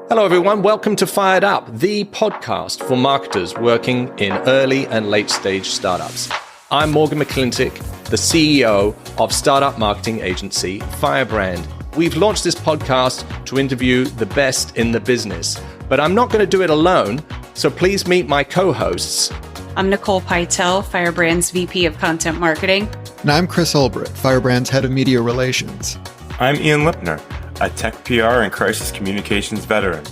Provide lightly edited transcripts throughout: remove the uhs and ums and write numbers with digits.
Hello, everyone. Welcome to Fired Up, the podcast for marketers working in early and late stage startups. I'm Morgan McClintock, the CEO of startup marketing agency Firebrand. We've launched this podcast to interview the best in the business, but I'm not going to do it alone. So please meet my co-hosts. I'm Nicole Pytel, Firebrand's VP of Content Marketing. And I'm Chris Ulbrich, Firebrand's Head of Media Relations. I'm Ian Lipner, a tech PR and crisis communications veteran.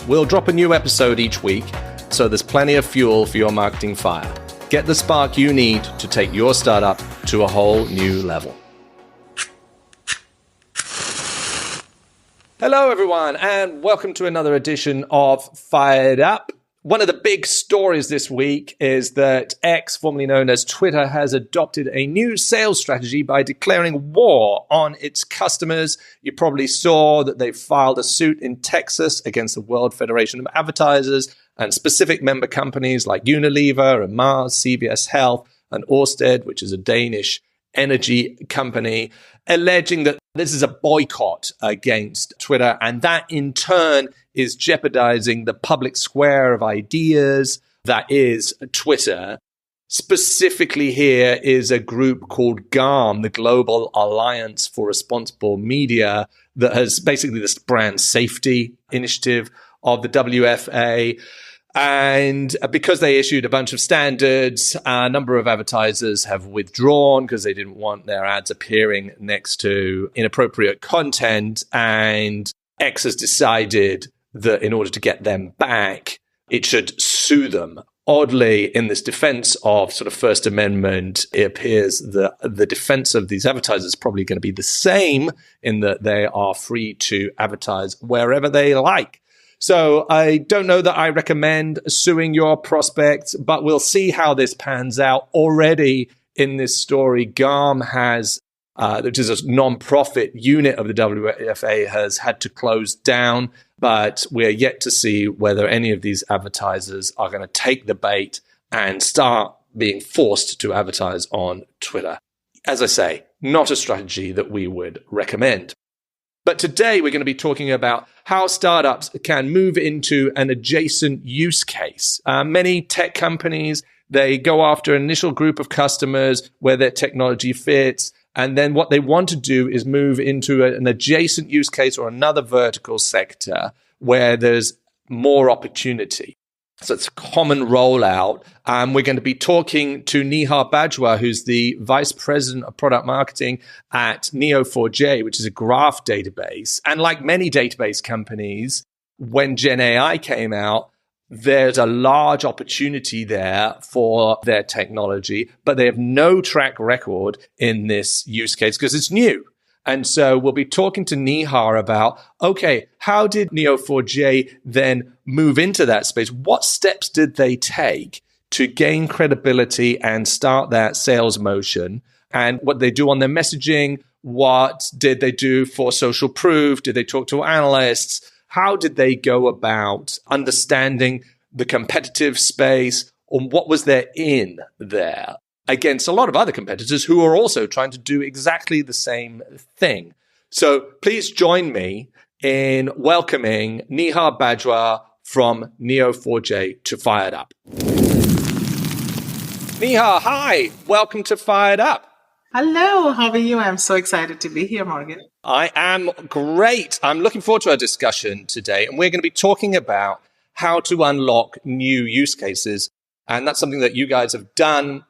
We'll drop a new episode each week, so there's plenty of fuel for your marketing fire. Get the spark you need to take your startup to a whole new level. Hello, everyone, and welcome to another edition of Fired Up. One of the big stories this week is that X, formerly known as Twitter, has adopted a new sales strategy by declaring war on its customers. You probably saw that they filed a suit in Texas against the World Federation of Advertisers and specific member companies like Unilever and Mars, CVS Health, and Ørsted, which is a Danish energy company, alleging that this is a boycott against Twitter, and that in turn is jeopardizing the public square of ideas that is Twitter. Specifically here is a group called GARM, the Global Alliance for Responsible Media, that has basically this brand safety initiative of the WFA. And because they issued a bunch of standards, a number of advertisers have withdrawn because they didn't want their ads appearing next to inappropriate content. And X has decided that in order to get them back, it should sue them. Oddly, in this defense of sort of First Amendment, it appears that the defense of these advertisers is probably going to be the same in that they are free to advertise wherever they like. So I don't know that I recommend suing your prospects, but we'll see how this pans out. Already in this story, GARM has, which is a non-profit unit of the WFA, has had to close down, but we're yet to see whether any of these advertisers are going to take the bait and start being forced to advertise on Twitter. As I say, not a strategy that we would recommend. But today we're going to be talking about how startups can move into an adjacent use case. Many tech companies, they go after an initial group of customers where their technology fits. And then what they want to do is move into an adjacent use case or another vertical sector where there's more opportunity. So it's a common rollout. We're going to be talking to Neha Bajwa, who's the Vice President of Product Marketing at Neo4j, which is a graph database. And like many database companies, when GenAI came out, there's a large opportunity there for their technology, but they have no track record in this use case because it's new. And so we'll be talking to Neha about, okay, how did Neo4j then move into that space? What steps did they take to gain credibility and start that sales motion? And what they do on their messaging? What did they do for social proof? Did they talk to analysts? How did they go about understanding the competitive space? Or what was their in there against a lot of other competitors who are also trying to do exactly the same thing? So please join me in welcoming Neha Bajwa from Neo4j to Fired Up. Neha, hi. Welcome to Fired Up. Hello, how are you? I'm so excited to be here, Morgan. I am great. I'm looking forward to our discussion today. And we're going to be talking about how to unlock new use cases. And that's something that you guys have done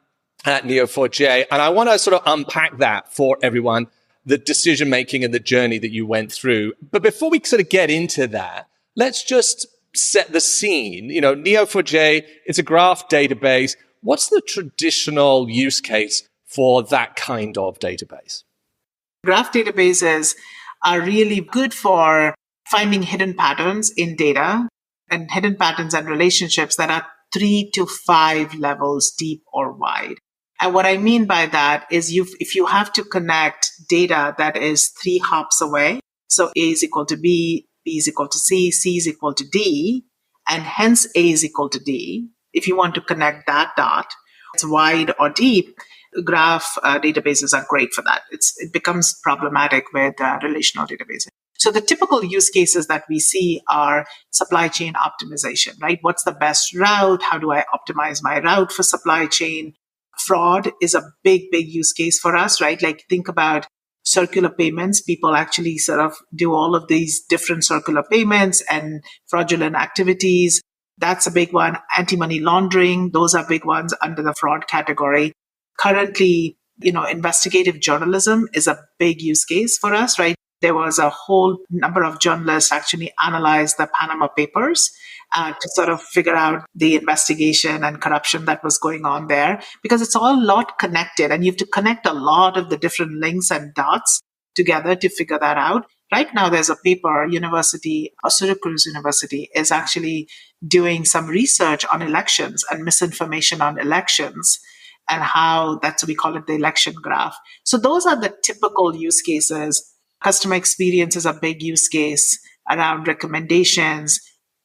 at Neo4j. And I want to sort of unpack that for everyone, the decision-making and the journey that you went through. But before we sort of get into that, let's just set the scene. You know, Neo4j, it's a graph database. What's the traditional use case for that kind of database? Graph databases are really good for finding hidden patterns in data and hidden patterns and relationships that are 3 to 5 levels deep or wide. And what I mean by that is if you have to connect data that is 3 hops away, so A is equal to B, B is equal to C is equal to D, and hence A is equal to D, if you want to connect that dot, it's wide or deep, graph databases are great for that. It becomes problematic with relational databases. So the typical use cases that we see are supply chain optimization, right? What's the best route? How do I optimize my route for supply chain? Fraud is a big, big use case for us, right? Like think about circular payments. People actually sort of do all of these different circular payments and fraudulent activities. That's a big one. Anti-money laundering, those are big ones under the fraud category. Currently, investigative journalism is a big use case for us, right? There was a whole number of journalists actually analyzed the Panama Papers to sort of figure out the investigation and corruption that was going on there, because it's all a lot connected and you have to connect a lot of the different links and dots together to figure that out. Right now, there's a paper, Syracuse University is actually doing some research on elections and misinformation on elections and how we call it the election graph. So those are the typical use cases. Customer experience is a big use case around recommendations,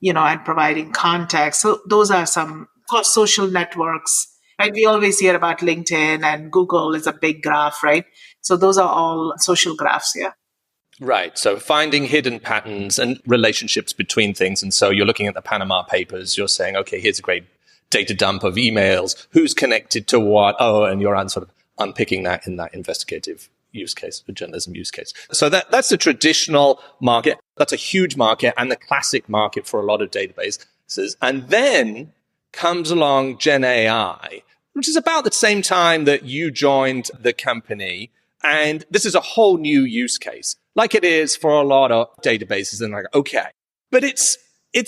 and providing context. So those are some, of course, social networks, right? We always hear about LinkedIn and Google is a big graph, right? So those are all social graphs here. Right. So finding hidden patterns and relationships between things. And so you're looking at the Panama Papers. You're saying, okay, here's a great data dump of emails. Who's connected to what? Oh, and you're sort of unpicking that in that investigative use case, the journalism use case. So that's the traditional market. That's a huge market and the classic market for a lot of databases. And then comes along GenAI, which is about the same time that you joined the company. And this is a whole new use case, like it is for a lot of databases. And like, okay, but it's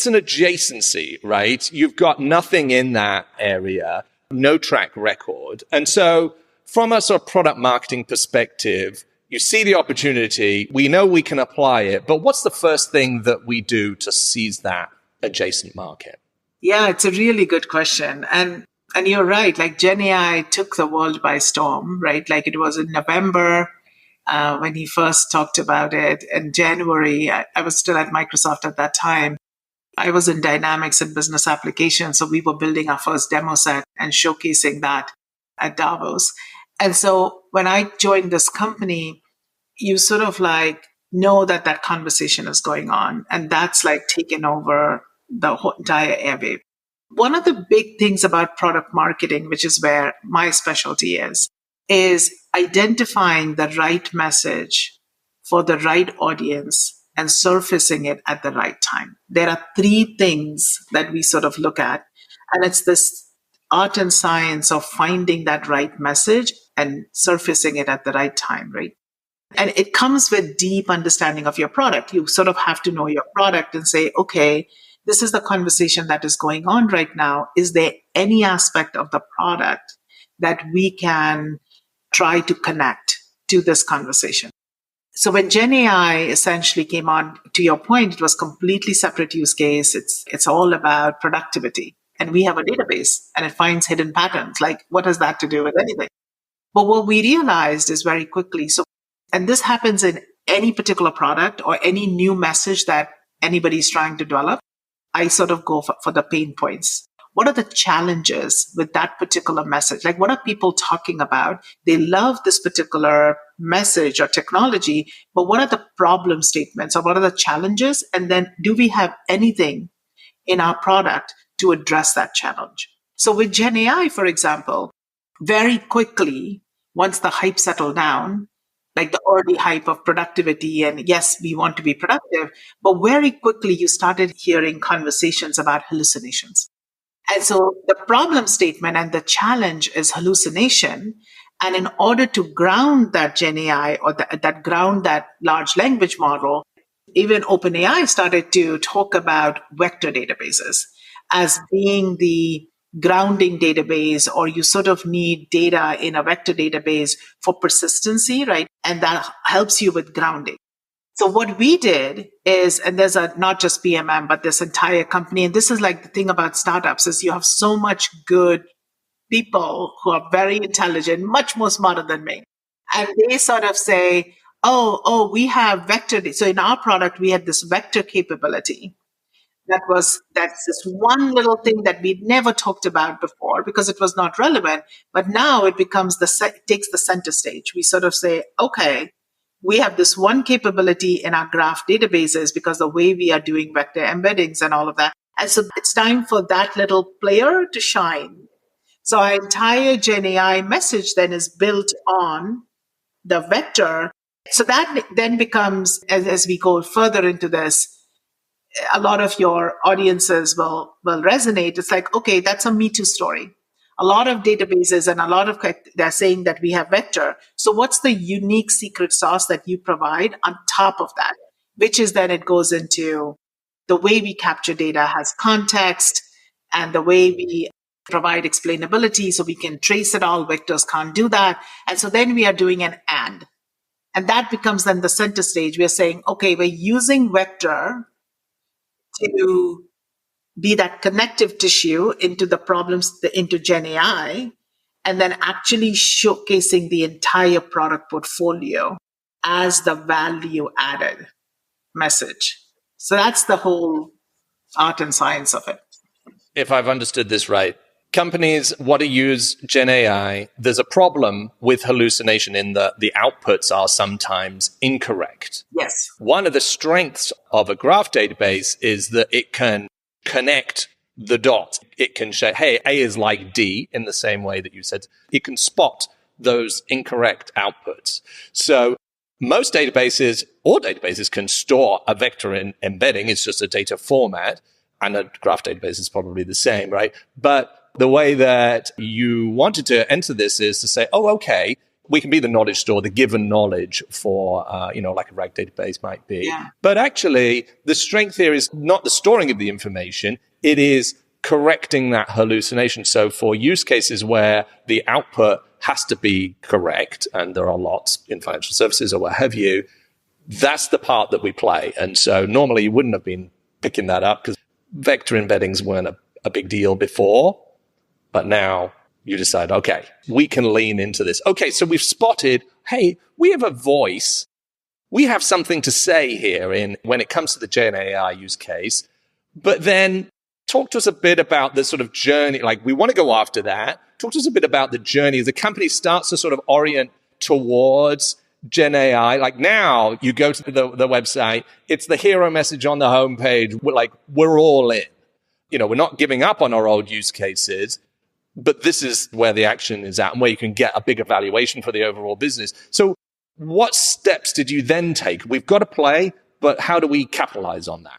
an adjacency, right? You've got nothing in that area, no track record. And so from a sort of product marketing perspective, you see the opportunity, we know we can apply it, but what's the first thing that we do to seize that adjacent market? Yeah, it's a really good question. And you're right, like GenAI took the world by storm, right? Like it was in November when he first talked about it. In January, I was still at Microsoft at that time. I was in Dynamics and business applications. So we were building our first demo set and showcasing that at Davos. And so when I joined this company, you sort of like know that conversation is going on. And that's like taken over the whole entire airwave. One of the big things about product marketing, which is where my specialty is identifying the right message for the right audience and surfacing it at the right time. There are three things that we sort of look at, and it's this art and science of finding that right message and surfacing it at the right time, right? And it comes with deep understanding of your product. You sort of have to know your product and say, okay, this is the conversation that is going on right now. Is there any aspect of the product that we can try to connect to this conversation? So when GenAI essentially came on, to your point, it was completely separate use case. It's all about productivity. And we have a database and it finds hidden patterns. Like, what has that to do with anything? But what we realized is very quickly, and this happens in any particular product or any new message that anybody's trying to develop, I sort of go for the pain points. What are the challenges with that particular message? Like, what are people talking about? They love this particular message or technology, but what are the problem statements or what are the challenges? And then do we have anything in our product to address that challenge? So with GenAI, for example, very quickly, once the hype settled down, like the early hype of productivity, and yes, we want to be productive, but very quickly you started hearing conversations about hallucinations. And so the problem statement and the challenge is hallucination. And in order to ground that GenAI or that ground that large language model, even OpenAI started to talk about vector databases as being the grounding database, or you sort of need data in a vector database for persistency, right? And that helps you with grounding. So what we did is, and there's not just PMM, but this entire company, and this is like the thing about startups is you have so much good people who are very intelligent, much more smarter than me. And they sort of say, oh, we have vector. So in our product, we had this vector capability. That's this one little thing that we'd never talked about before because it was not relevant. But now it becomes takes the center stage. We sort of say, okay, we have this one capability in our graph databases because the way we are doing vector embeddings and all of that. And so it's time for that little player to shine. So our entire GenAI message then is built on the vector. So that then becomes, as we go further into this, a lot of your audiences will resonate. It's like, okay, that's a Me Too story. A lot of databases and a lot of, they're saying that we have vector. So what's the unique secret sauce that you provide on top of that? Which is then it goes into the way we capture data has context and the way we provide explainability so we can trace it all. Vectors can't do that. And so then we are doing an and. And that becomes then the center stage. We're saying, okay, we're using vector to be that connective tissue into the problems, into GenAI, and then actually showcasing the entire product portfolio as the value added message. So that's the whole art and science of it. If I've understood this right, companies want to use GenAI. There's a problem with hallucination in that the outputs are sometimes incorrect. Yes. One of the strengths of a graph database is that it can connect the dots. It can say, hey, A is like D in the same way that you said. It can spot those incorrect outputs. So most databases, all databases can store a vector in embedding. It's just a data format. And a graph database is probably the same, right? But the way that you wanted to enter this is to say, oh, okay, we can be the knowledge store, the given knowledge for, like a RAG database might be. Yeah. But actually, the strength here is not the storing of the information. It is correcting that hallucination. So for use cases where the output has to be correct, and there are lots in financial services or what have you, that's the part that we play. And so normally you wouldn't have been picking that up because vector embeddings weren't a big deal before. But now you decide, okay, we can lean into this. Okay, so we've spotted, hey, we have a voice. We have something to say here when it comes to the GenAI use case. But then talk to us a bit about the sort of journey. Like, we want to go after that. Talk to us a bit about the journey as the company starts to sort of orient towards GenAI. Like, now you go to the website, it's the hero message on the homepage. We're all in. We're not giving up on our old use cases. But this is where the action is at and where you can get a bigger valuation for the overall business. So what steps did you then take? We've got to play, but how do we capitalize on that?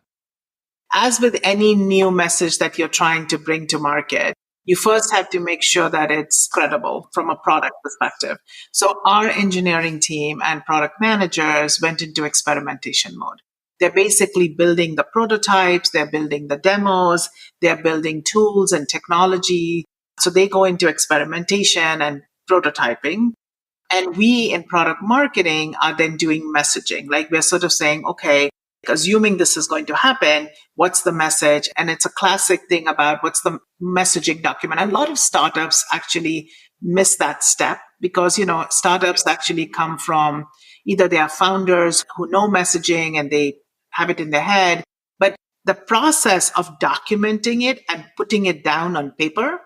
As with any new message that you're trying to bring to market, you first have to make sure that it's credible from a product perspective. So our engineering team and product managers went into experimentation mode. They're basically building the prototypes, they're building the demos, they're building tools and technology. So they go into experimentation and prototyping. And we in product marketing are then doing messaging. Like, we're sort of saying, okay, assuming this is going to happen, what's the message? And it's a classic thing about what's the messaging document. And a lot of startups actually miss that step because, startups actually come from either they are founders who know messaging and they have it in their head. But the process of documenting it and putting it down on paper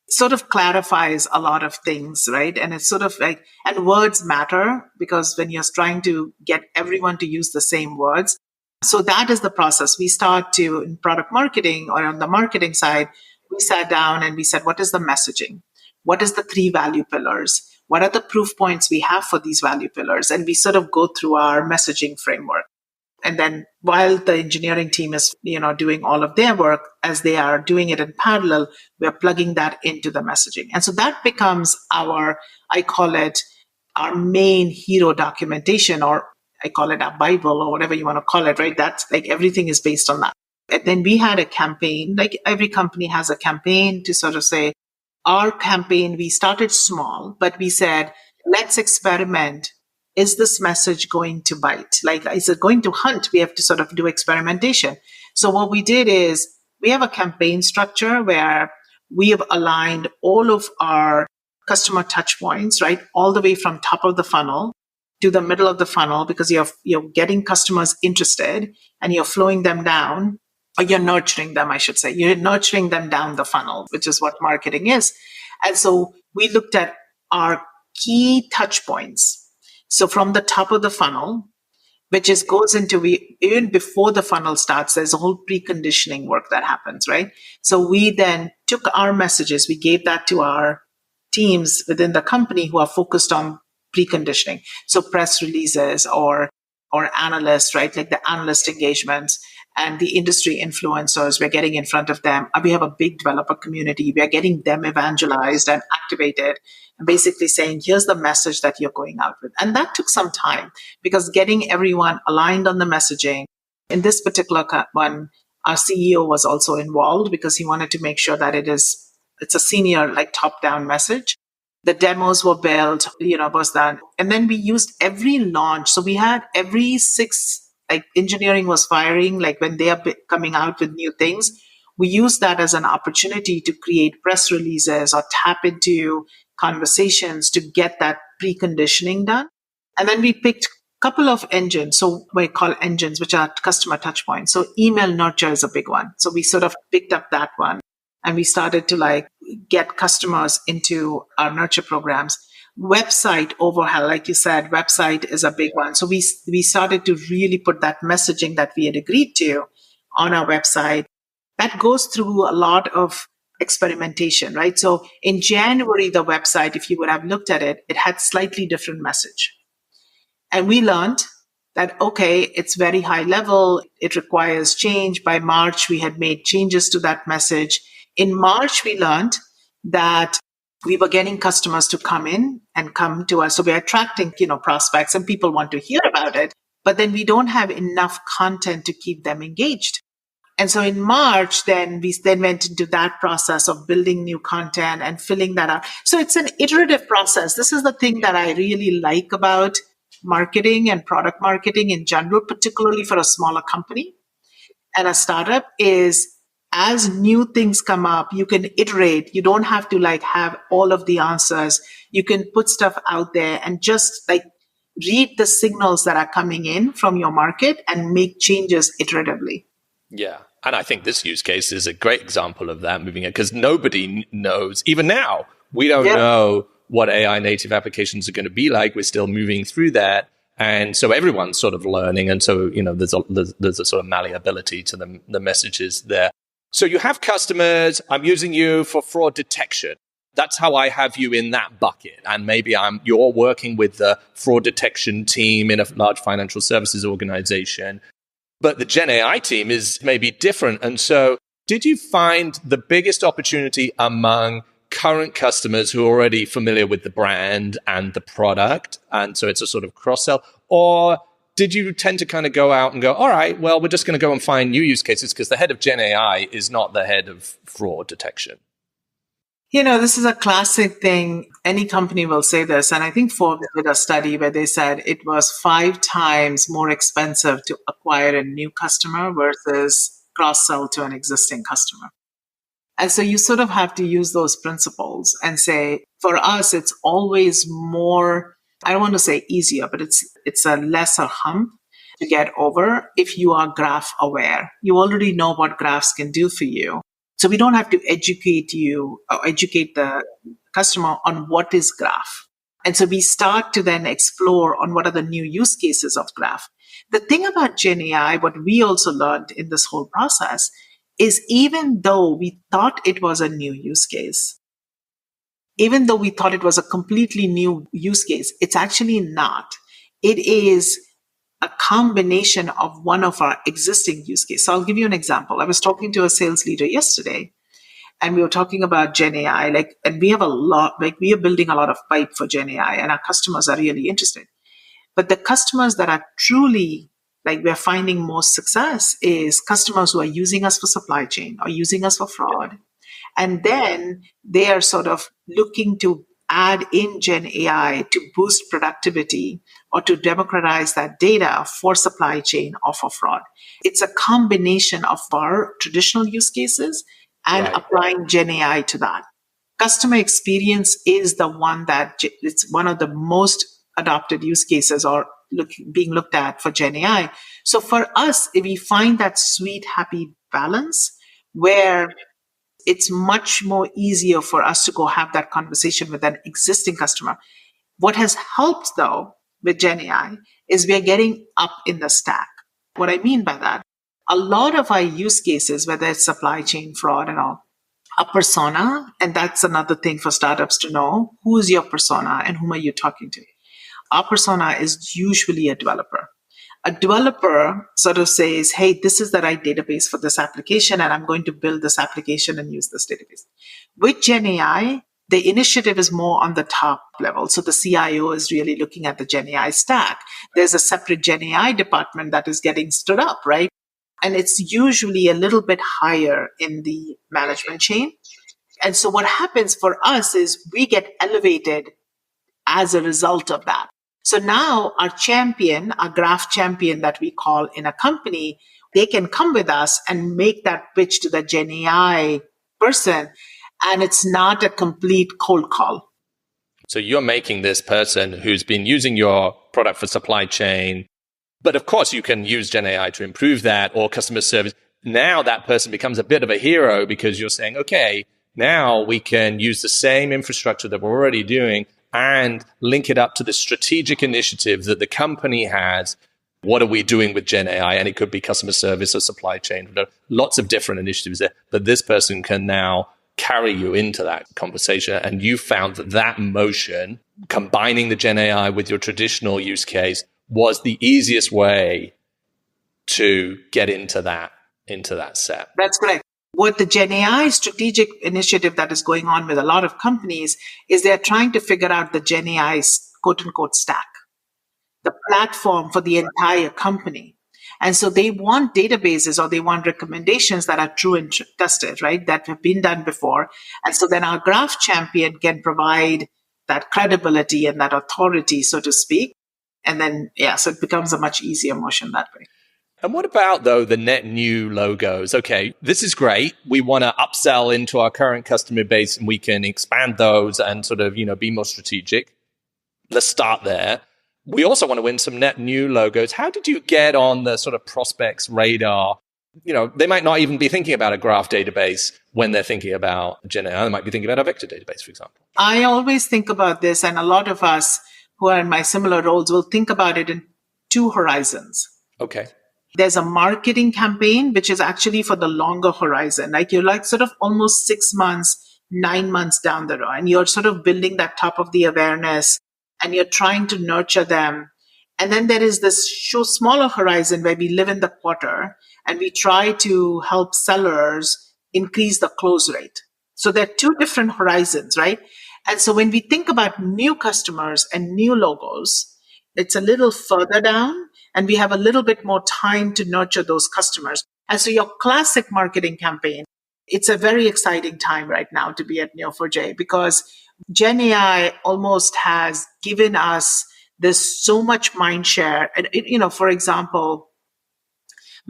sort of clarifies a lot of things, right? And it's sort of like, and words matter because when you're trying to get everyone to use the same words. So that is the process. We start to, in product marketing or on the marketing side, we sat down and we said, what is the messaging? What is the 3 value pillars? What are the proof points we have for these value pillars? And we sort of go through our messaging framework. And then while the engineering team is, doing all of their work, as they are doing it in parallel, we're plugging that into the messaging. And so that becomes I call it our main hero documentation, or I call it our Bible or whatever you want to call it, right? That's like everything is based on that. And then we had a campaign, like every company has a campaign to sort of say, our campaign, we started small, but we said, let's experiment. Is this message going to bite? Like, is it going to hunt? We have to sort of do experimentation. So what we did is we have a campaign structure where we have aligned all of our customer touch points, right? All the way from top of the funnel to the middle of the funnel, because you're getting customers interested and you're flowing them down, or you're nurturing them, I should say. You're nurturing them down the funnel, which is what marketing is. And so we looked at our key touch points. So from the top of the funnel, which is goes into even before the funnel starts, there's a whole preconditioning work that happens, right? So we then took our messages, we gave that to our teams within the company who are focused on preconditioning. So press releases or analysts, right? Like the analyst engagements and the industry influencers, we're getting in front of them. We have a big developer community. We are getting them evangelized and activated and basically saying, here's the message that you're going out with. And that took some time because getting everyone aligned on the messaging. In this particular one, our CEO was also involved because he wanted to make sure that it's a senior, like top-down message. The demos were built, was done. And then we used every launch. So we had every 6, like engineering was firing, like when they are coming out with new things, we used that as an opportunity to create press releases or tap into conversations to get that preconditioning done. And then we picked a couple of engines. So we call engines, which are customer touch points. So email nurture is a big one. So we sort of picked up that one. And we started to get customers into our nurture programs. Website overhaul, like you said, website is a big one. So we started to really put that messaging that we had agreed to on our website. That goes through a lot of experimentation, right? So in January, the website, if you would have looked at it, it had slightly different message. And we learned that, okay, it's very high level. It requires change. By March, we had made changes to that message. In March, we learned that we were getting customers to come in and come to us. So we're attracting, prospects and people want to hear about it, but then we don't have enough content to keep them engaged. And so in March, then we went into that process of building new content and filling that up. So it's an iterative process. This is the thing that I really like about marketing and product marketing in general, particularly for a smaller company and a startup, is as new things come up, you can iterate. You don't have to have all of the answers. You can put stuff out there and just read the signals that are coming in from your market and make changes iteratively. Yeah. And I think this use case is a great example of that, moving it, because nobody knows, even now, we don't know what AI native applications are going to be like. We're still moving through that. And so everyone's sort of learning. And so, there's a sort of malleability to the messages there. So you have customers, I'm using you for fraud detection. That's how I have you in that bucket. And maybe you're working with the fraud detection team in a large financial services organization. But the GenAI team is maybe different. And so did you find the biggest opportunity among current customers who are already familiar with the brand and the product? And so it's a sort of cross-sell. Or did you tend to kind of go out and go, all right, well, we're just going to go and find new use cases because the head of GenAI is not the head of fraud detection? This is a classic thing. Any company will say this. And I think Forbes did a study where they said it was 5 times more expensive to acquire a new customer versus cross-sell to an existing customer. And so you sort of have to use those principles and say, for us, it's always more, I don't want to say easier, but it's a lesser hump to get over if you are graph aware. You already know what graphs can do for you. So we don't have to educate you or educate the customer on what is graph. And so we start to then explore on what are the new use cases of graph. The thing about GenAI, what we also learned in this whole process is even though we thought it was a new use case, even though we thought it was a completely new use case, it's actually not. It is a combination of one of our existing use cases. So I'll give you an example. I was talking to a sales leader yesterday, and we were talking about GenAI, and we have we are building a lot of pipe for GenAI, and our customers are really interested. But the customers that are truly, we're finding most success is customers who are using us for supply chain or using us for fraud. And then they are sort of looking to add in GenAI to boost productivity or to democratize that data for supply chain or for fraud. It's a combination of our traditional use cases and applying GenAI to that. Customer experience is the one that it's one of the most adopted use cases or being looked at for GenAI. So for us, if we find that sweet, happy balance where it's much more easier for us to go have that conversation with an existing customer. What has helped, though, with GenAI is we are getting up in the stack. What I mean by that, a lot of our use cases, whether it's supply chain fraud and all, a persona, and that's another thing for startups to know, who is your persona and whom are you talking to? Our persona is usually a developer. A developer sort of says, hey, this is the right database for this application, and I'm going to build this application and use this database. With GenAI, the initiative is more on the top level. So the CIO is really looking at the GenAI stack. There's a separate GenAI department that is getting stood up, right? And it's usually a little bit higher in the management chain. And so what happens for us is we get elevated as a result of that. So now our champion, our graph champion that we call in a company, they can come with us and make that pitch to the GenAI person. And it's not a complete cold call. So you're making this person who's been using your product for supply chain, but of course you can use GenAI to improve that, or customer service. Now that person becomes a bit of a hero because you're saying, okay, now we can use the same infrastructure that we're already doing and link it up to the strategic initiative that the company has. What are we doing with GenAI? And it could be customer service or supply chain. Lots of different initiatives there. But this person can now carry you into that conversation. And you found that that motion, combining the GenAI with your traditional use case, was the easiest way to get into that set. That's correct. What the GenAI strategic initiative that is going on with a lot of companies is they're trying to figure out the GenAI quote unquote stack, the platform for the entire company. And so they want databases or they want recommendations that are true and trusted, right? That have been done before. And so then our graph champion can provide that credibility and that authority, so to speak. And then, so it becomes a much easier motion that way. And what about, though, the net new logos? Okay, this is great. We want to upsell into our current customer base and we can expand those and sort of, be more strategic. Let's start there. We also want to win some net new logos. How did you get on the sort of prospects radar? They might not even be thinking about a graph database when they're thinking about GenAI. They might be thinking about a vector database, for example. I always think about this, and a lot of us who are in my similar roles will think about it in two horizons. Okay. There's a marketing campaign, which is actually for the longer horizon. Like you're like sort of almost 6 months, 9 months down the road, and you're sort of building that top of the awareness and you're trying to nurture them. And then there is this smaller horizon where we live in the quarter and we try to help sellers increase the close rate. So there are two different horizons, right? And so when we think about new customers and new logos, it's a little further down and we have a little bit more time to nurture those customers. And so your classic marketing campaign, it's a very exciting time right now to be at Neo4j because GenAI almost has given us this so much mind share. And, for example,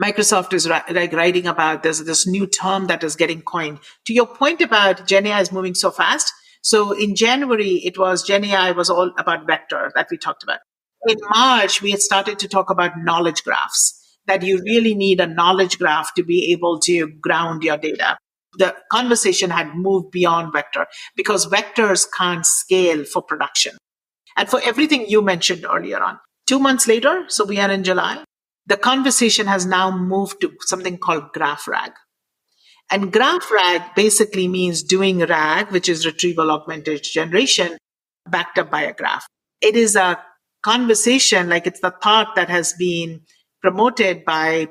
Microsoft is writing about this new term that is getting coined. To your point about GenAI is moving so fast. So in January, GenAI was all about vector that we talked about. In March, we had started to talk about knowledge graphs, that you really need a knowledge graph to be able to ground your data. The conversation had moved beyond vector because vectors can't scale for production. And for everything you mentioned earlier on, 2 months later, so we are in July, the conversation has now moved to something called graph RAG. And graph RAG basically means doing RAG, which is retrieval augmented generation, backed up by a graph. It is a conversation, like it's the thought that has been promoted by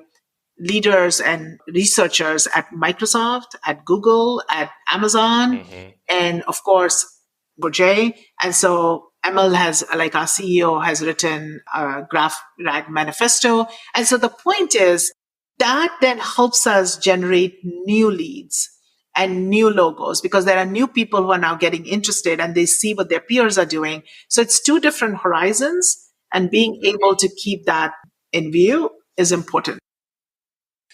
leaders and researchers at Microsoft, at Google, at Amazon, and of course, Neo4j. And so ML has, like our CEO has written a graph RAG manifesto. And so the point is that then helps us generate new leads and new logos because there are new people who are now getting interested and they see what their peers are doing. So it's two different horizons and being able to keep that in view is important.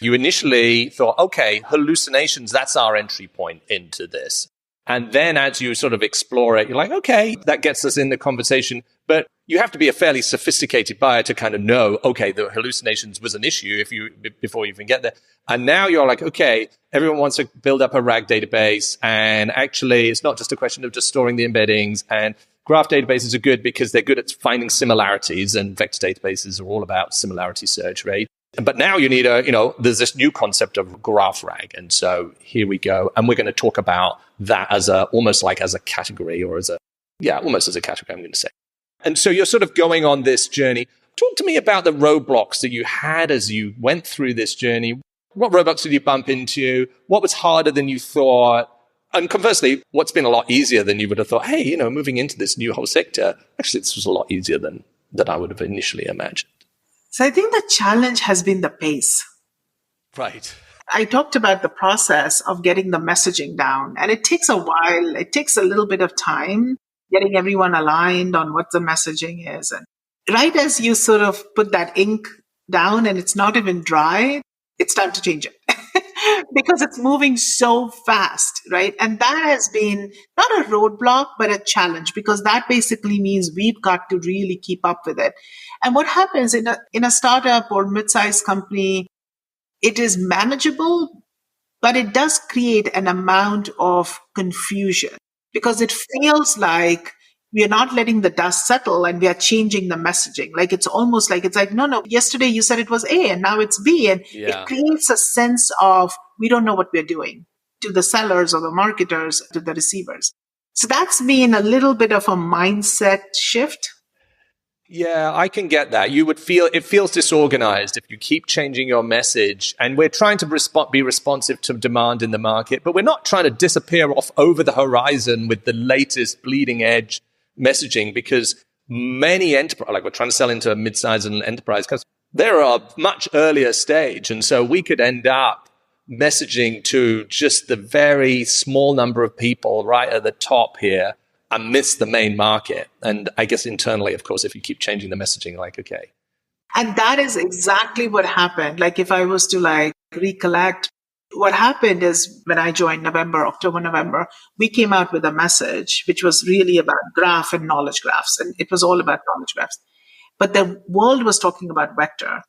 You initially thought, okay, hallucinations, that's our entry point into this. And then as you sort of explore it, you're like, okay, that gets us in the conversation. But you have to be a fairly sophisticated buyer to kind of know, okay, the hallucinations was an issue before you even get there. And now you're like, okay, everyone wants to build up a RAG database. And actually, it's not just a question of just storing the embeddings. And graph databases are good because they're good at finding similarities, and vector databases are all about similarity search, right? But now you need there's this new concept of graph RAG. And so here we go. And we're going to talk about that as almost like as a category, or almost as a category, I'm going to say. And so you're sort of going on this journey. Talk to me about the roadblocks that you had as you went through this journey. What roadblocks did you bump into? What was harder than you thought? And conversely, what's been a lot easier than you would have thought? Hey, moving into this new whole sector, actually, this was a lot easier than I would have initially imagined. So I think the challenge has been the pace. Right. I talked about the process of getting the messaging down, and it takes a while. It takes a little bit of time getting everyone aligned on what the messaging is. And right as you sort of put that ink down and it's not even dry, it's time to change it because it's moving so fast, right? And that has been not a roadblock, but a challenge, because that basically means we've got to really keep up with it. And what happens in a startup or mid-sized company, it is manageable, but it does create an amount of confusion because it feels like we are not letting the dust settle and we are changing the messaging. Like it's almost like, no, yesterday you said it was A and now it's B. And it creates a sense of we don't know what we're doing to the sellers or the marketers, to the receivers. So that's been a little bit of a mindset shift. Yeah, I can get that. It feels disorganized if you keep changing your message, and we're trying to be responsive to demand in the market, but we're not trying to disappear off over the horizon with the latest bleeding edge messaging, because many enterprise, like we're trying to sell into a mid-size and enterprise customers, they're a much earlier stage. And so we could end up messaging to just the very small number of people right at the top here and miss the main market. And I guess internally, of course, if you keep changing the messaging, like, okay. And that is exactly what happened. Like if I was to recollect, what happened is when I joined October, November, we came out with a message which was really about graph and knowledge graphs. And it was all about knowledge graphs. But the world was talking about vector.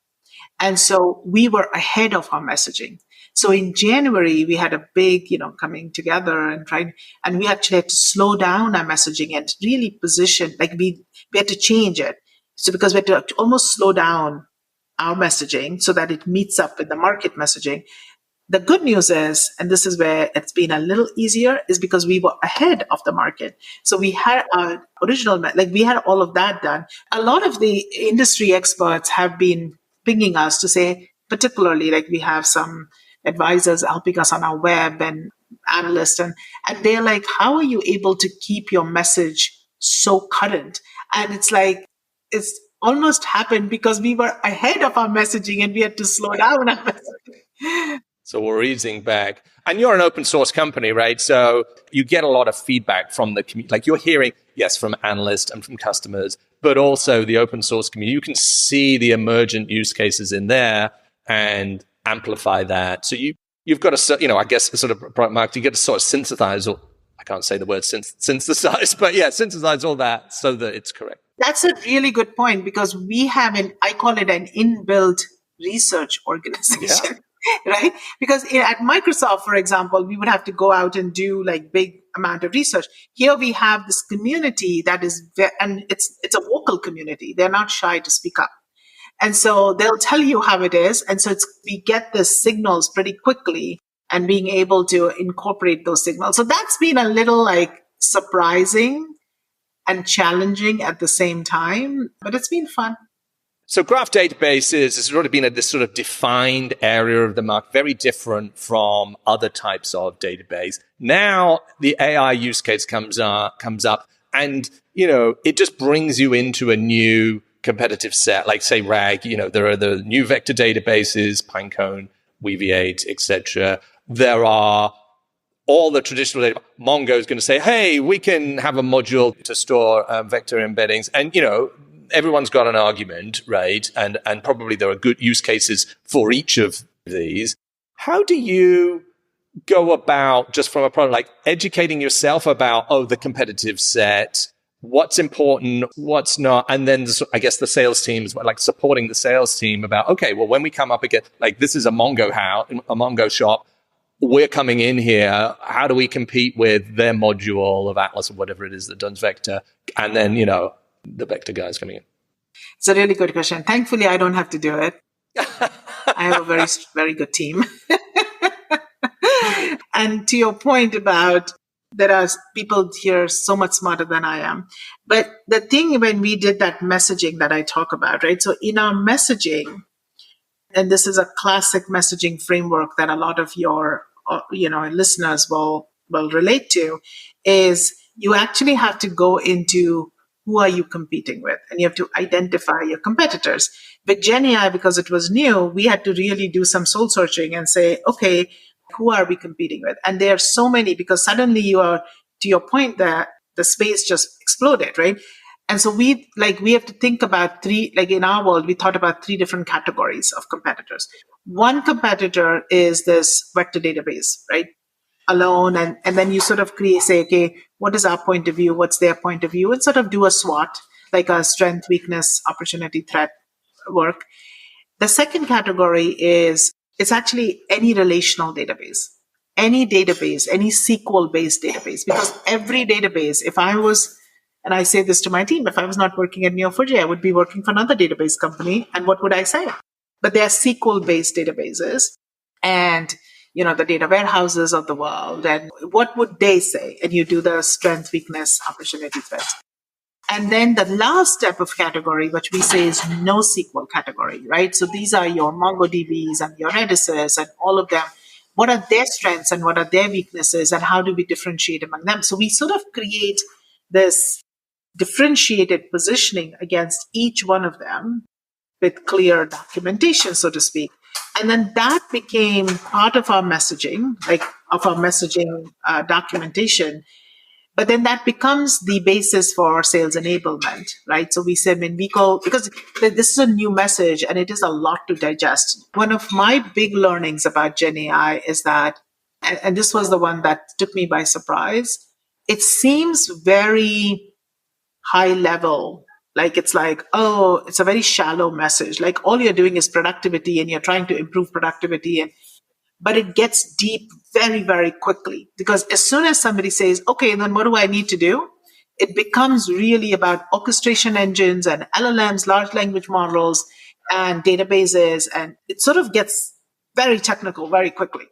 And so we were ahead of our messaging. So in January, we had a big, coming together and we actually had to slow down our messaging and really position, we had to change it. So because we had to almost slow down our messaging so that it meets up with the market messaging. The good news is, and this is where it's been a little easier, is because we were ahead of the market. So we had our original, we had all of that done. A lot of the industry experts have been pinging us to say, particularly we have some advisors helping us on our web and analysts, and they're like, how are you able to keep your message so current? And it's almost happened because we were ahead of our messaging and we had to slow down our messaging. So we're easing back. And you're an open source company, right? So you get a lot of feedback from the community. You're hearing, yes, from analysts and from customers, but also the open source community. You can see the emergent use cases in there and amplify that. So you've got to, I guess, sort of product marketing, you get to sort of synthesize, or I can't say the word synthesize, but synthesize all that so that it's correct. That's a really good point, because we have I call it an inbuilt research organization. Yeah. Right? Because at Microsoft, for example, we would have to go out and do big amount of research. Here we have this community that is, and it's a vocal community. They're not shy to speak up. And so they'll tell you how it is. And so we get the signals pretty quickly and being able to incorporate those signals. So that's been a little surprising and challenging at the same time, but it's been fun. So graph databases has already been this sort of defined area of the market, very different from other types of database. Now the AI use case comes up and, it just brings you into a new competitive set, like say RAG, there are the new vector databases, Pinecone, Weaviate, etc. There are all the traditional data. Mongo is going to say, hey, we can have a module to store vector embeddings. And, everyone's got an argument, right? And probably there are good use cases for each of these. How do you go about, just from a product, educating yourself about, the competitive set, what's important, what's not, and then I guess the sales teams, supporting the sales team about, okay, well, when we come up against, this is a Mongo shop, we're coming in here. How do we compete with their module of Atlas or whatever it is that does vector? And then, the vector guys coming in. It's a really good question. Thankfully, I don't have to do it. I have a very, very good team. And to your point about there are people here so much smarter than I am. But the thing when we did that messaging that I talk about, right? So in our messaging, and this is a classic messaging framework that a lot of your listeners will relate to, is you actually have to go into who are you competing with, and you have to identify your competitors. With GenAI, because it was new, we had to really do some soul searching and say, okay, who are we competing with? And there are so many, because suddenly you are, to your point, that the space just exploded, right? And so we have to think about three, like in our world, we thought about three different categories of competitors. One competitor is this vector database, right? Alone. And then you sort of say, okay, what is our point of view? What's their point of view? And sort of do a SWOT, like a strength, weakness, opportunity, threat work. The second category is, it's actually any relational database, any SQL-based database, because every database, and I say this to my team, if I was not working at Neo4j, I would be working for another database company. And what would I say? But they are SQL-based databases and, the data warehouses of the world. And what would they say? And you do the strength, weakness, opportunity, threat. And then the last step of category, which we say is no SQL category, right? So these are your MongoDBs and your Redises and all of them. What are their strengths and what are their weaknesses, and how do we differentiate among them? So we sort of create this differentiated positioning against each one of them with clear documentation, so to speak. And then that became part of our messaging, documentation. But then that becomes the basis for sales enablement, right? So we said when we go, because this is a new message and it is a lot to digest. One of my big learnings about GenAI is that, and this was the one that took me by surprise, it seems very high level. Like it's like, oh, it's a very shallow message. Like all you're doing is productivity and you're trying to improve productivity. But it gets deep very, very quickly, because as soon as somebody says, okay, then what do I need to do? It becomes really about orchestration engines and LLMs, large language models and databases. And it sort of gets very technical very quickly.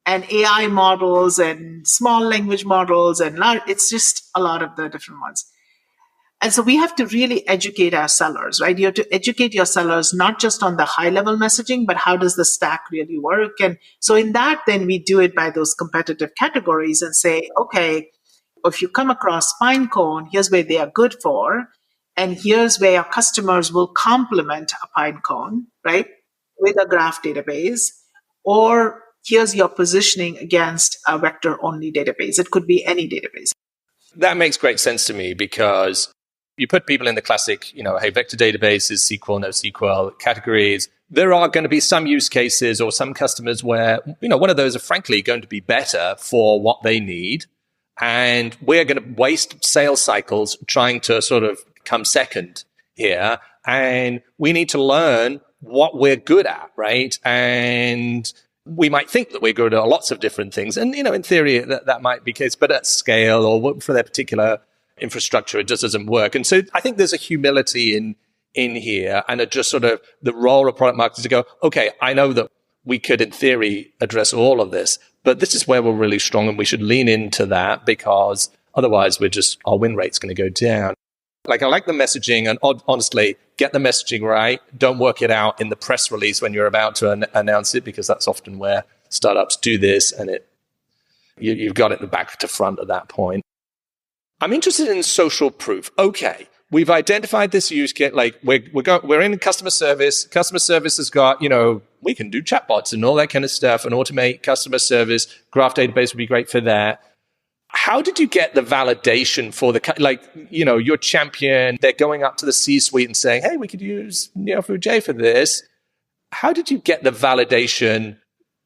And AI models and small language models and it's just a lot of the different ones. And so we have to really educate our sellers, right? You have to educate your sellers, not just on the high level messaging, but how does the stack really work? And so in that, then we do it by those competitive categories and say, okay, if you come across Pinecone, here's where they are good for. And here's where your customers will complement a Pinecone, right? With a graph database. Or here's your positioning against a vector only database. It could be any database. That makes great sense to me, because you put people in the classic, hey, vector databases, SQL, no SQL categories. There are going to be some use cases or some customers where, one of those are frankly going to be better for what they need. And we're going to waste sales cycles trying to sort of come second here. And we need to learn what we're good at, right? And we might think that we're good at lots of different things. And, in theory, that might be the case. But at scale or for their particular infrastructure, it just doesn't work. And so I think there's a humility in here, and just sort of the role of product marketers to go, okay, I know that we could in theory address all of this, but this is where we're really strong and we should lean into that, because otherwise our win rate's going to go down. Like I like the messaging, and honestly, get the messaging right. Don't work it out in the press release when you're about to announce it, because that's often where startups do this, and you've got it back to front at that point. I'm interested in social proof. Okay, we've identified this use case. Like we're in customer service. Customer service has got, we can do chatbots and all that kind of stuff and automate customer service. Graph database would be great for that. How did you get the validation for your champion? They're going up to the C-suite and saying, hey, we could use Neo4j for this. How did you get the validation,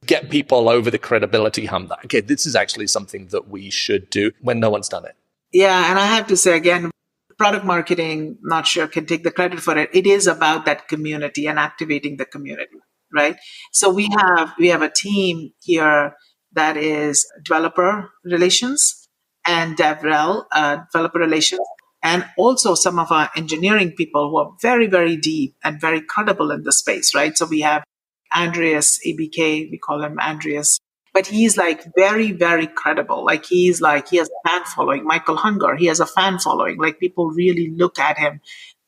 get people over the credibility hump that, okay, this is actually something that we should do when no one's done it? Yeah, and I have to say again, product marketing, not sure can take the credit for it. It is about that community and activating the community, right? So we have a team here that is developer relations and DevRel, developer relations, and also some of our engineering people who are very, very deep and very credible in the space, right? So we have Andreas ABK, we call him Andreas, but he's like very, very credible. Like he has a fan following. Michael Hunger, he has a fan following. Like people really look at him.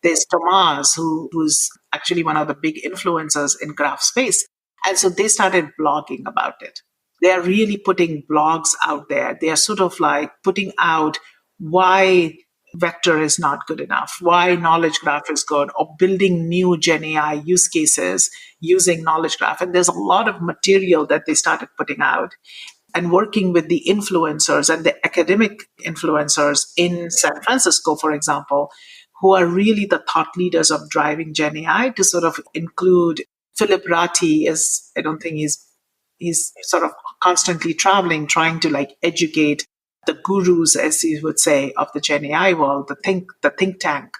There's Tomas, who's actually one of the big influencers in graph space. And so they started blogging about it. They're really putting blogs out there. They're sort of like putting out why vector is not good enough, why knowledge graph is good, or building new GenAI use cases using knowledge graph. And there's a lot of material that they started putting out and working with the influencers and the academic influencers in San Francisco, for example, who are really the thought leaders of driving GenAI to sort of include Philip Ratti is, I don't think he's sort of constantly traveling, trying to like educate the gurus, as you would say, of the GenAI world, the think tank.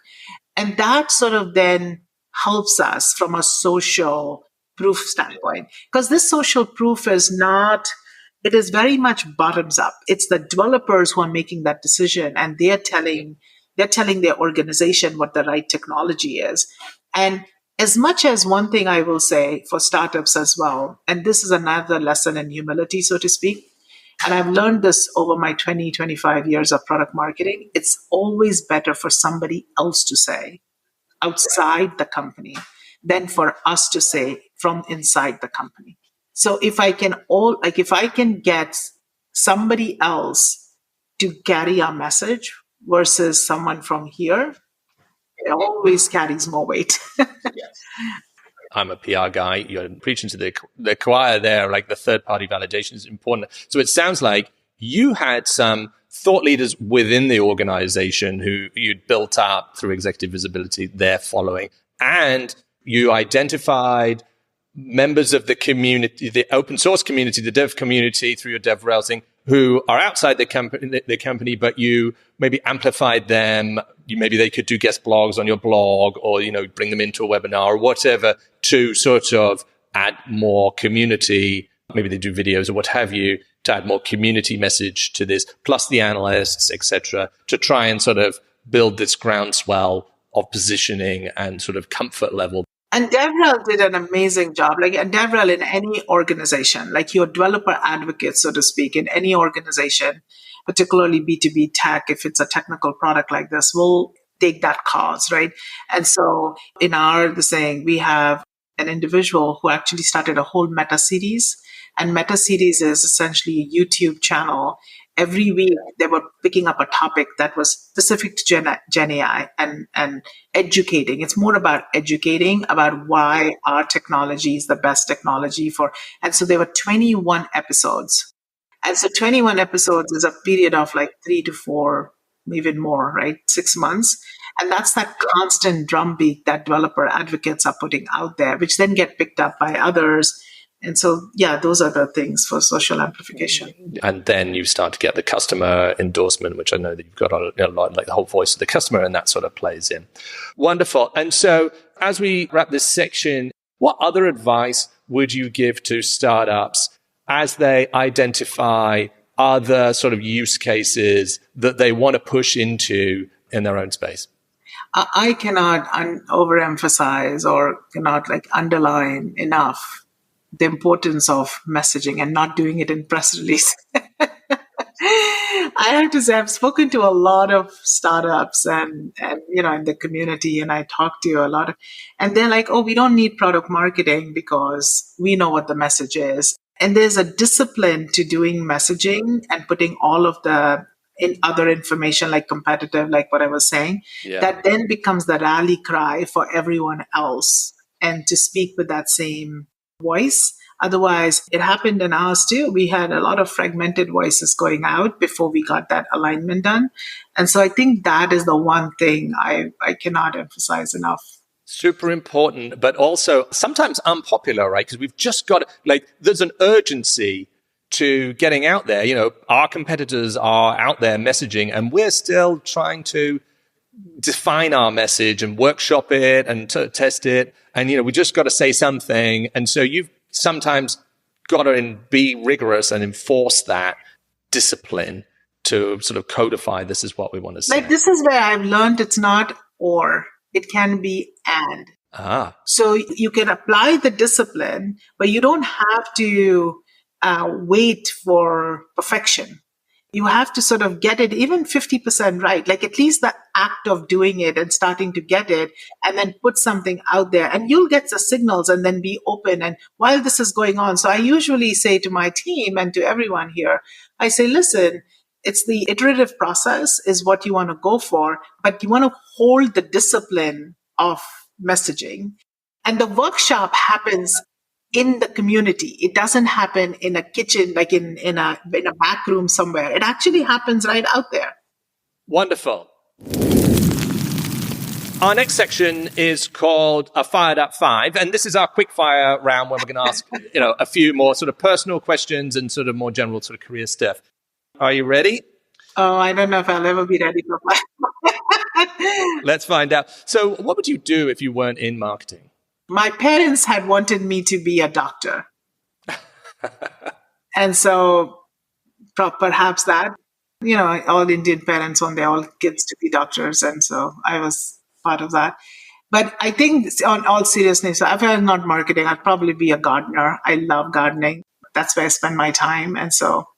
And that sort of then helps us from a social proof standpoint. Because this social proof is not, it is very much bottoms up. It's the developers who are making that decision, and they're telling their organization what the right technology is. And as much as one thing I will say for startups as well, and this is another lesson in humility, so to speak, and I've learned this over my 25 years of product marketing, it's always better for somebody else to say outside the company than for us to say from inside the company. So if I can get somebody else to carry our message versus someone from here, it always carries more weight. I'm a PR guy. You're preaching to the choir there, like the third-party validation is important. So it sounds like you had some thought leaders within the organization who you'd built up through executive visibility, their following, and you identified members of the community, the open source community, the dev community through your DevRel thing, who are outside the company, but you maybe amplified them. Maybe they could do guest blogs on your blog, or, bring them into a webinar or whatever to sort of add more community. Maybe they do videos or what have you to add more community message to this, plus the analysts, etc., to try and sort of build this groundswell of positioning and sort of comfort level. And DevRel did an amazing job. And DevRel in any organization, like your developer advocate, so to speak, in any organization, particularly B2B tech, if it's a technical product like this, will take that cause, right? And so in the saying, we have an individual who actually started a whole meta series. And meta series is essentially a YouTube channel. Every week, they were picking up a topic that was specific to Gen AI and educating. It's more about educating about why our technology is the best technology for. And so there were 21 episodes. And so 21 episodes is a period of like 3 to 4, even more, right? 6 months. And that's that constant drumbeat that developer advocates are putting out there, which then get picked up by others. And so, those are the things for social amplification. And then you start to get the customer endorsement, which I know that you've got a lot, like the whole voice of the customer, and that sort of plays in. Wonderful. And so as we wrap this section, what other advice would you give to startups as they identify other sort of use cases that they want to push into in their own space? I cannot overemphasize or cannot underline enough the importance of messaging and not doing it in press release. I have to say, I've spoken to a lot of startups and in the community, and I talk to a lot of, and they're like, oh, we don't need product marketing because we know what the message is. And there's a discipline to doing messaging and putting all of the other information, like competitive, like what I was saying, that then becomes the rally cry for everyone else, and to speak with that same voice. Otherwise, it happened in ours too. We had a lot of fragmented voices going out before we got that alignment done. And so I think that is the one thing I cannot emphasize enough. Super important, but also sometimes unpopular, right? Because we've just got, there's an urgency to getting out there. Our competitors are out there messaging, and we're still trying to define our message and workshop it and test it. And, we just got to say something. And so you've sometimes got to be rigorous and enforce that discipline to sort of codify this is what we want to see. Like, this is where I've learned it's not or, it can be and. So you can apply the discipline, but you don't have to wait for perfection. You have to sort of get it even 50% right, like at least the act of doing it and starting to get it, and then put something out there, and you'll get the signals and then be open. And while this is going on, so I usually say to my team and to everyone here, I say, listen, it's the iterative process is what you want to go for, but you want to hold the discipline of messaging. And the workshop happens in the community. It doesn't happen in a kitchen, like in a back room somewhere. It actually happens right out there. Wonderful. Our next section is called a Fired Up 5, and this is our quick fire round where we're going to ask, a few more sort of personal questions and sort of more general sort of career stuff. Are you ready? Oh, I don't know if I'll ever be ready for that. Let's find out. So what would you do if you weren't in marketing? My parents had wanted me to be a doctor. And so perhaps that, all Indian parents want their all kids to be doctors. And so I was part of that. But I think on all seriousness, if I'm not marketing, I'd probably be a gardener. I love gardening. That's where I spend my time. And so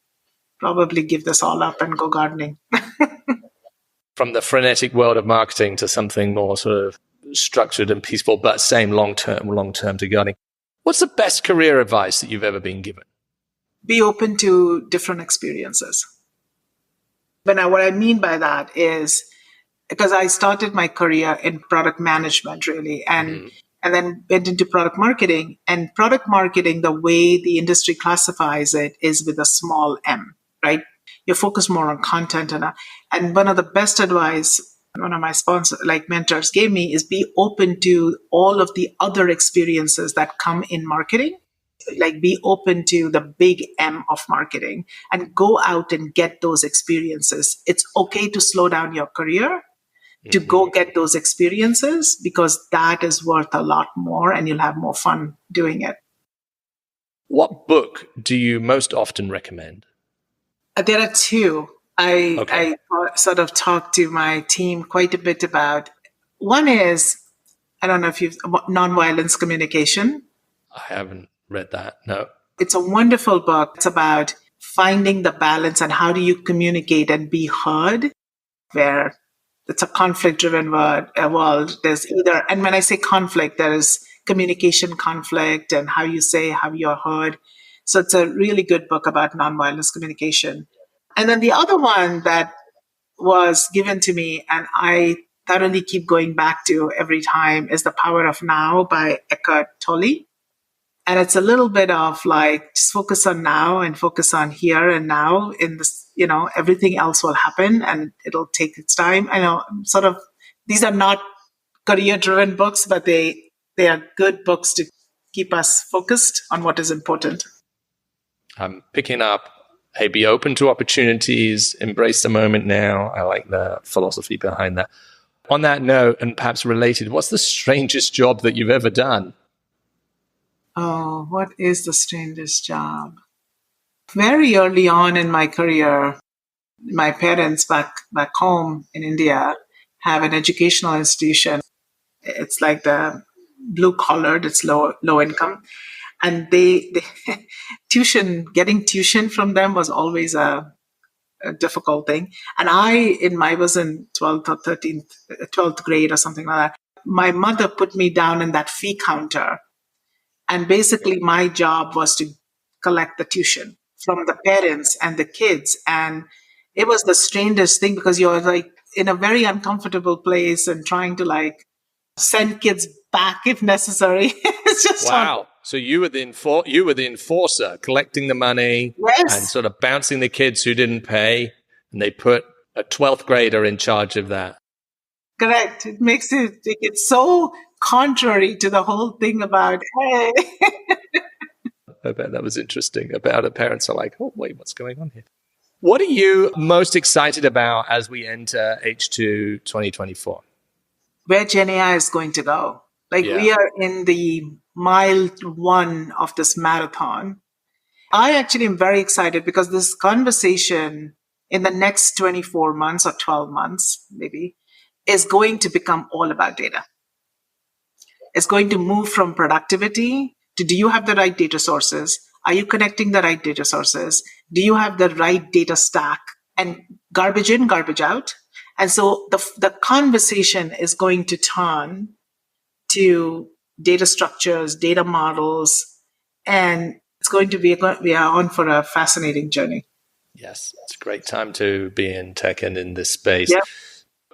probably give this all up and go gardening. From the frenetic world of marketing to something more sort of structured and peaceful, but same long-term to gardening. What's the best career advice that you've ever been given? Be open to different experiences. But now what I mean by that is because I started my career in product management really, and then went into product marketing. And product marketing, the way the industry classifies it is with a small m, right? You're focused more on content. And one of the best advice one of my mentors gave me is be open to all of the other experiences that come in marketing. Like be open to the big M of marketing and go out and get those experiences. It's okay to slow down your career to go get those experiences because that is worth a lot more and you'll have more fun doing it. What book do you most often recommend? There are two. I sort of talk to my team quite a bit about. One is, I don't know if you've, nonviolence communication. I haven't read that, no. It's a wonderful book. It's about finding the balance and how do you communicate and be heard, where it's a conflict-driven world. There's either, and when I say conflict, there is communication conflict and how you say, how you're heard. So it's a really good book about nonviolence communication. And then the other one that was given to me and I thoroughly keep going back to every time is The Power of Now by Eckhart Tolle. And it's a little bit of like, just focus on now and focus on here and now in this, everything else will happen and it'll take its time. I know sort of, these are not career-driven books, but they are good books to keep us focused on what is important. I'm picking up, hey, be open to opportunities, embrace the moment now. I like the philosophy behind that. On that note, and perhaps related, what's the strangest job that you've ever done? Oh, what is the strangest job? Very early on in my career, my parents back home in India have an educational institution. It's like the blue collared, it's low income. And they getting tuition from them was always a difficult thing. And I was in 12th or 12th grade or something like that. My mother put me down in that fee counter. And basically my job was to collect the tuition from the parents and the kids. And it was the strangest thing because you're like in a very uncomfortable place and trying to like send kids back if necessary. It's just wow. So you were the enforcer, collecting the money yes. and sort of bouncing the kids who didn't pay. And they put a 12th grader in charge of that. Correct. It makes it's so contrary to the whole thing about, hey. I bet that was interesting. About it, parents are like, oh, wait, what's going on here? What are you most excited about as we enter H2 2024? Where GenAI is going to go. We are in the mile 1 of this marathon. I actually am very excited because this conversation in the next 24 months or 12 months, maybe, is going to become all about data. It's going to move from productivity to, do you have the right data sources? Are you connecting the right data sources? Do you have the right data stack? And garbage in, garbage out. And so the conversation is going to turn to data structures, data models, and it's going to be, we are on for a fascinating journey. Yes, it's a great time to be in tech and in this space. Yep.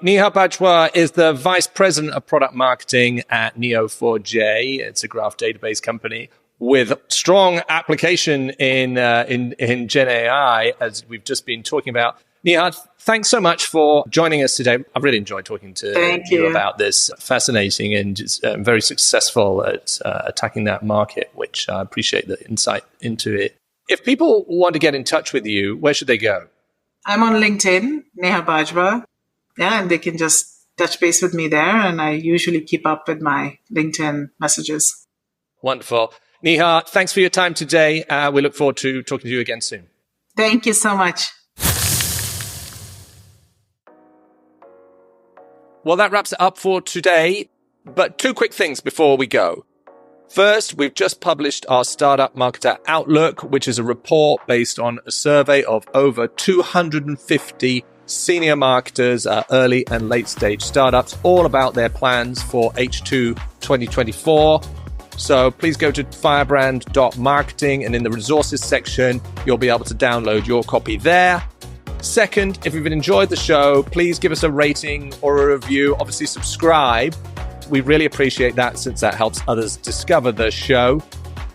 Neha Bajwa is the Vice President of Product Marketing at Neo4j. It's a graph database company with strong application in GenAI, as we've just been talking about. Neha, thanks so much for joining us today. I've really enjoyed talking to you about this. Fascinating and just, very successful at attacking that market, which I appreciate the insight into it. If people want to get in touch with you, where should they go? I'm on LinkedIn, Neha Bajwa. Yeah, and they can just touch base with me there. And I usually keep up with my LinkedIn messages. Wonderful. Neha, thanks for your time today. We look forward to talking to you again soon. Thank you so much. Well, that wraps it up for today. But two quick things before we go. First, we've just published our Startup Marketer Outlook, which is a report based on a survey of over 250 senior marketers at early and late stage startups, all about their plans for H2 2024. So please go to firebrand.marketing, and in the resources section, you'll be able to download your copy there. Second, if you've enjoyed the show, please give us a rating or a review. Obviously, subscribe. We really appreciate that, since that helps others discover the show.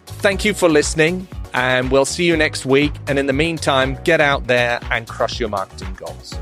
Thank you for listening, and we'll see you next week. And in the meantime, get out there and crush your marketing goals.